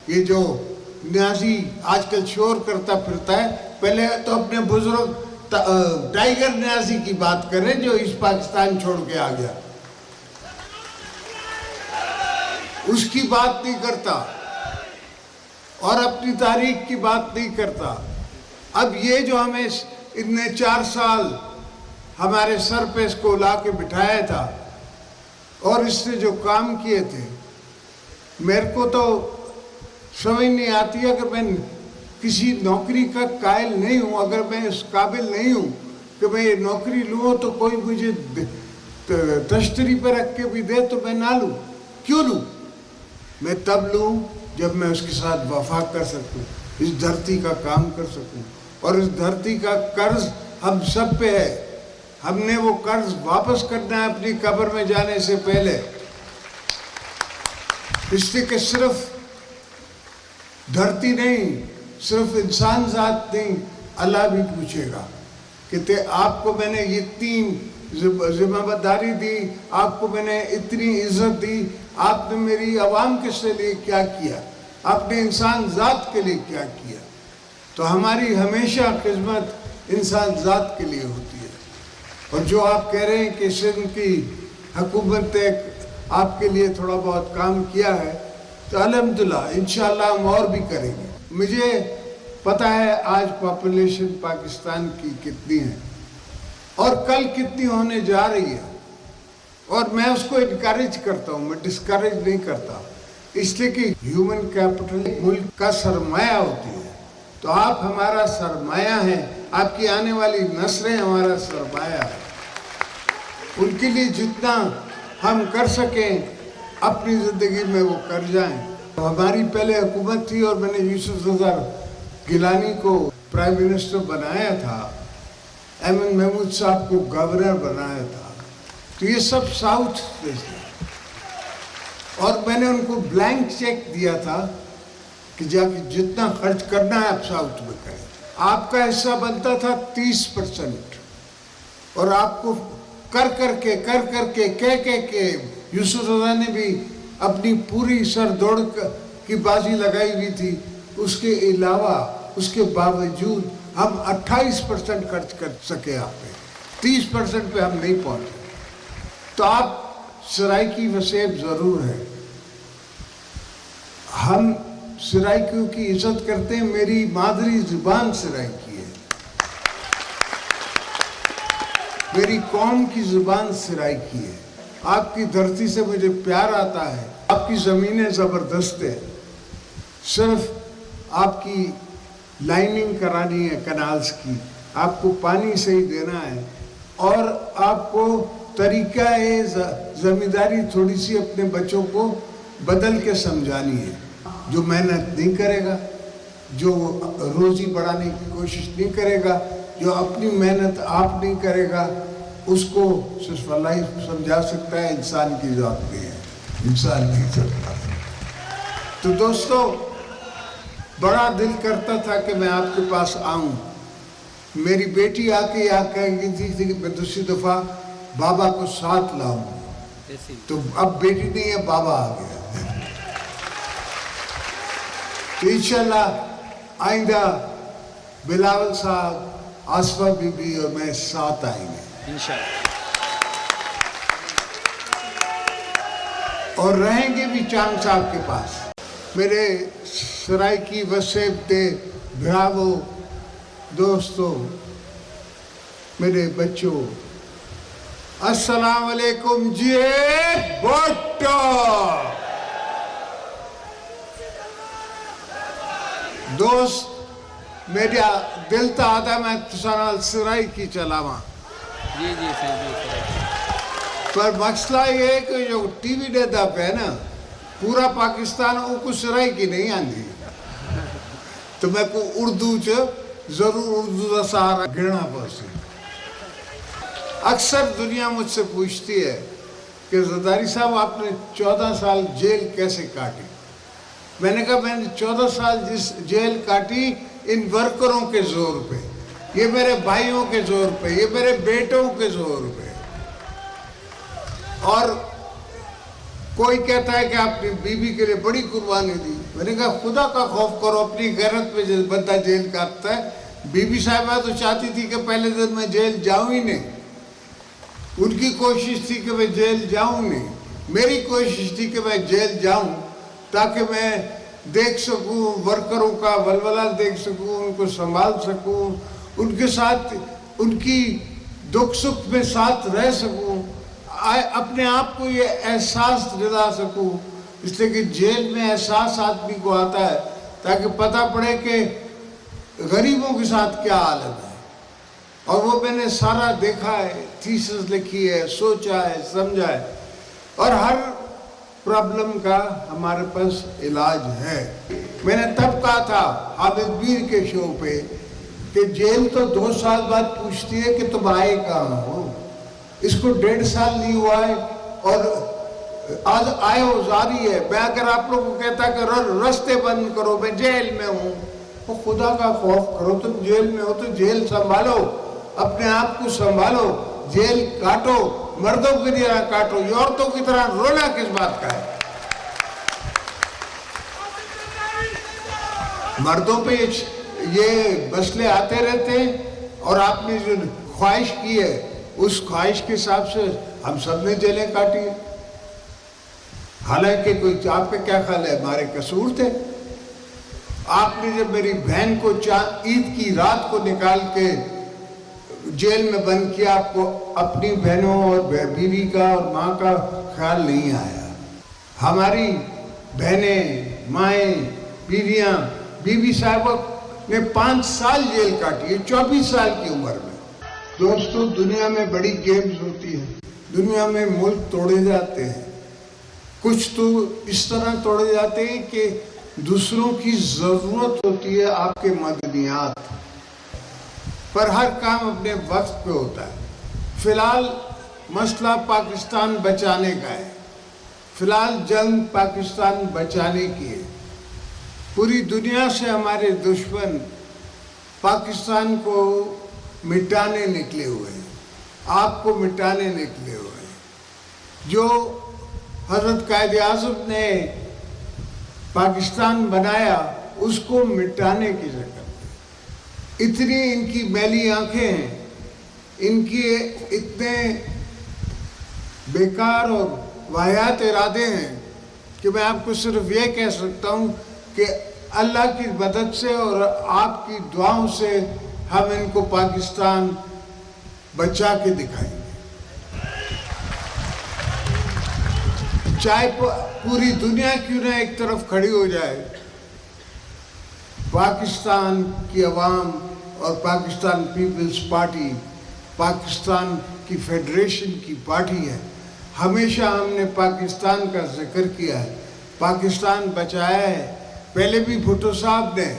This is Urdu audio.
یہ جو نیازی آج کل شور کرتا پھرتا ہے، پہلے تو اپنے بزرگ ٹائیگر نیازی کی بات کریں جو اس پاکستان چھوڑ کے آ گیا، اس کی بات نہیں کرتا اور اپنی تاریخ کی بات نہیں کرتا۔ اب یہ جو ہمیں ان نے 4 سال ہمارے سر پہ اس کو لا کے بٹھایا تھا اور اس نے جو کام کیے تھے، میرے کو تو سمجھ نہیں آتی ہے کہ میں کسی نوکری کا قائل نہیں ہوں، اگر میں اس قابل نہیں ہوں کہ میں یہ نوکری لوں تو کوئی مجھے تشتری پہ رکھ کے بھی دے تو میں نہ لوں۔ کیوں لوں؟ میں تب لوں جب میں اس کے ساتھ وفا کر سکوں، اس دھرتی کا کام کر سکوں، اور اس دھرتی کا قرض ہم سب پہ ہے، ہم نے وہ قرض واپس کرنا ہے اپنی قبر میں جانے سے پہلے، اس لیے کہ صرف دھرتی نہیں، صرف انسان ذات نہیں، اللہ بھی پوچھے گا کہ آپ کو میں نے اتنی ذمہ داری دی، آپ کو میں نے اتنی عزت دی، آپ نے میری عوام کے لیے کیا کیا، آپ نے انسان ذات کے لیے کیا کیا؟ تو ہماری ہمیشہ خدمت انسان ذات کے لیے ہوتی ہے۔ اور جو آپ کہہ رہے ہیں کہ سندھ کی حکومت نے آپ کے لیے تھوڑا بہت کام کیا ہے، تو الحمدللہ انشاءاللہ ہم اور بھی کریں گے۔ مجھے پتہ ہے آج پاپولیشن پاکستان کی کتنی ہے اور کل کتنی ہونے جا رہی ہے، اور میں اس کو انکریج کرتا ہوں، میں ڈسکریج نہیں کرتا، اس لیے کہ ہیومن کیپٹل ملک کا سرمایہ ہوتی ہے، تو آپ ہمارا سرمایہ ہیں، آپ کی آنے والی نسلیں ہمارا سرمایہ ہے، ان کے لیے جتنا ہم کر سکیں اپنی زندگی میں وہ کر جائیں۔ ہماری پہلے حکومت تھی اور میں نے یوسف زفر گیلانی کو پرائم منسٹر بنایا تھا، احمد محمود صاحب کو گورنر بنایا تھا، تو یہ سب ساؤتھ سے تھے، اور میں نے ان کو بلینک چیک دیا تھا کہ جا کے جتنا خرچ کرنا ہے آپ ساؤتھ میں کریں، آپ کا حصہ بنتا تھا 30%، اور آپ کو کر کر کے یوسف رضا نے بھی اپنی پوری سر دوڑ کی بازی لگائی ہوئی تھی، اس کے علاوہ اس کے باوجود ہم 28% خرچ کر سکے، آپ پہ 30% پہ ہم نہیں پہنچے۔ تو آپ سرائیکی وسیب ضرور ہے، ہم سرائیکیوں کی عزت کرتے ہیں، میری مادری زبان سرائیکی ہے، میری قوم کی زبان سرائیکی ہے، آپ کی دھرتی سے مجھے پیار آتا ہے، آپ کی زمینیں زبردست ہے، صرف آپ کی لائننگ کرانی ہے کنالز کی، آپ کو پانی صحیح دینا ہے، اور آپ کو طریقہ زمینداری تھوڑی سی اپنے بچوں کو بدل کے سمجھانی ہے۔ جو محنت نہیں کرے گا، جو روزی بڑھانے کی کوشش نہیں کرے گا، جو اپنی محنت آپ نہیں کرے گا، اس کو صرف اللہ ہی سمجھا سکتا ہے، انسان کی ذات نہیں ہے، انسان نہیں سکتا۔ تو دوستو، بڑا دل کرتا تھا کہ میں آپ کے پاس آؤں، میری بیٹی آ کے یہاں کہہ تھی کہ میں دوسری دفعہ بابا کو ساتھ لاؤں، تو اب بیٹی نہیں ہے، بابا آ گیا۔ تو انشاءاللہ آئندہ بلاول صاحب، آصفہ بی بی اور میں ساتھ آئیں گے انشاءاللہ، اور رہیں گے بھی چاند صاحب کے پاس۔ میرے سرائیکی وسیب دے بھراوو، دوستو، میرے بچوں، السلام علیکم جی بوٹو۔ دوست میرا دل تا آتا میں تسانال سرائیکی چلاواں، جی پر مسئلہ یہ ہے کہ جو ٹی وی دے دا پہ ہے نا، پورا پاکستان او کو سرائیکی نہیں آندھی، تو میں کو اردو ضرور اردو دا سہارا گھڑنا پڑے۔ اکثر دنیا مجھ سے پوچھتی ہے کہ زرداری صاحب آپ نے 14 سال جیل کیسے کاٹی؟ میں نے کہا میں نے 14 سال جس جیل کاٹی ان ورکروں کے زور پہ، یہ میرے بھائیوں کے زور پہ، یہ میرے بیٹوں کے زور پہ، اور کوئی کہتا ہے کہ آپ نے بی بی کے لیے بڑی قربانی دی، میں نے کہا خدا کا خوف کرو، اپنی غیرت پہ بندہ جیل کاٹتا ہے۔ بی بی صاحبہ تو چاہتی تھی کہ پہلے دن میں جیل جاؤں ہی نہیں، ان کی کوشش تھی کہ میں جیل جاؤں نہیں، میری کوشش تھی کہ میں جیل جاؤں تاکہ میں دیکھ سکوں ورکروں کا ولولہ، دیکھ سکوں، ان کو سنبھال سکوں، ان کے ساتھ ان کی دکھ سکھ میں ساتھ رہ سکوں، اپنے آپ کو یہ احساس دلا سکوں، اس لیے کہ جیل میں احساس آدمی کو آتا ہے تاکہ پتہ پڑے کہ غریبوں کے ساتھ کیا حالت ہے۔ اور وہ میں نے سارا دیکھا ہے، تھیسس لکھی ہے، سوچا ہے، سمجھا ہے، اور ہر پرابلم کا ہمارے پاس علاج ہے۔ میں نے تب کہا تھا حامد میر کے شو پہ کہ جیل تو 2 سال بعد پوچھتی ہے کہ تم آئے کہاں ہو، اس کو 1.5 سال نہیں ہوا ہے اور آج آئے ہو جاری ہے۔ میں اگر آپ لوگوں کو کہتا کہ رستے بند کرو، میں جیل میں ہوں، تو خدا کا خوف کرو، تم جیل میں ہو تو جیل سنبھالو، اپنے آپ کو سنبھالو، جیل کاٹو، مردوں کی طرح کاٹو، یہ عورتوں کی طرح رونا کس بات کا ہے؟ مردوں پہ یہ مسئلے آتے رہتے ہیں، اور آپ نے جو خواہش کی ہے اس خواہش کے حساب سے ہم سب نے جیلیں کاٹی ہیں۔ حالانکہ کوئی آپ کا کیا خیال ہے ہمارے قصور تھے؟ آپ نے جب میری بہن کو عید کی رات کو نکال کے جیل میں بند کیا، آپ کو اپنی بہنوں اور بیوی کا اور ماں کا خیال نہیں آیا۔ ہماری بہنیں، مائیں، بیویاں، بی بی صاحبہ نے 5 سال جیل کاٹی ہے 24 سال کی عمر میں۔ دوستو، دنیا میں بڑی گیمز ہوتی ہیں، دنیا میں ملک توڑے جاتے ہیں، کچھ تو اس طرح توڑے جاتے ہیں کہ دوسروں کی ضرورت ہوتی ہے آپ کے مدنیات پر، ہر کام اپنے وقت پہ ہوتا ہے۔ فی الحال مسئلہ پاکستان بچانے کا ہے، فی الحال جنگ پاکستان بچانے کی ہے۔ پوری دنیا سے ہمارے دشمن پاکستان کو مٹانے نکلے ہوئے ہیں، آپ کو مٹانے نکلے ہوئے ہیں۔ جو حضرت قائد اعظم نے پاکستان بنایا اس کو مٹانے کی شکل میں، اتنی ان کی میلی آنکھیں ہیں، ان کی اتنے بیکار اور واہیات ارادے ہیں کہ میں آپ کو صرف یہ کہہ سکتا ہوں کہ اللہ کی مدد سے اور آپ کی دعاؤں سے ہم ان کو پاکستان بچا کے دکھائیں گے۔ چاہے پوری دنیا کیوں نہ ایک طرف کھڑی ہو جائے، پاکستان کی عوام اور پاکستان پیپلز پارٹی پاکستان کی فیڈریشن کی پارٹی ہے۔ ہمیشہ ہم نے پاکستان کا ذکر کیا ہے، پاکستان بچایا ہے۔ پہلے بھی بھٹو صاحب نے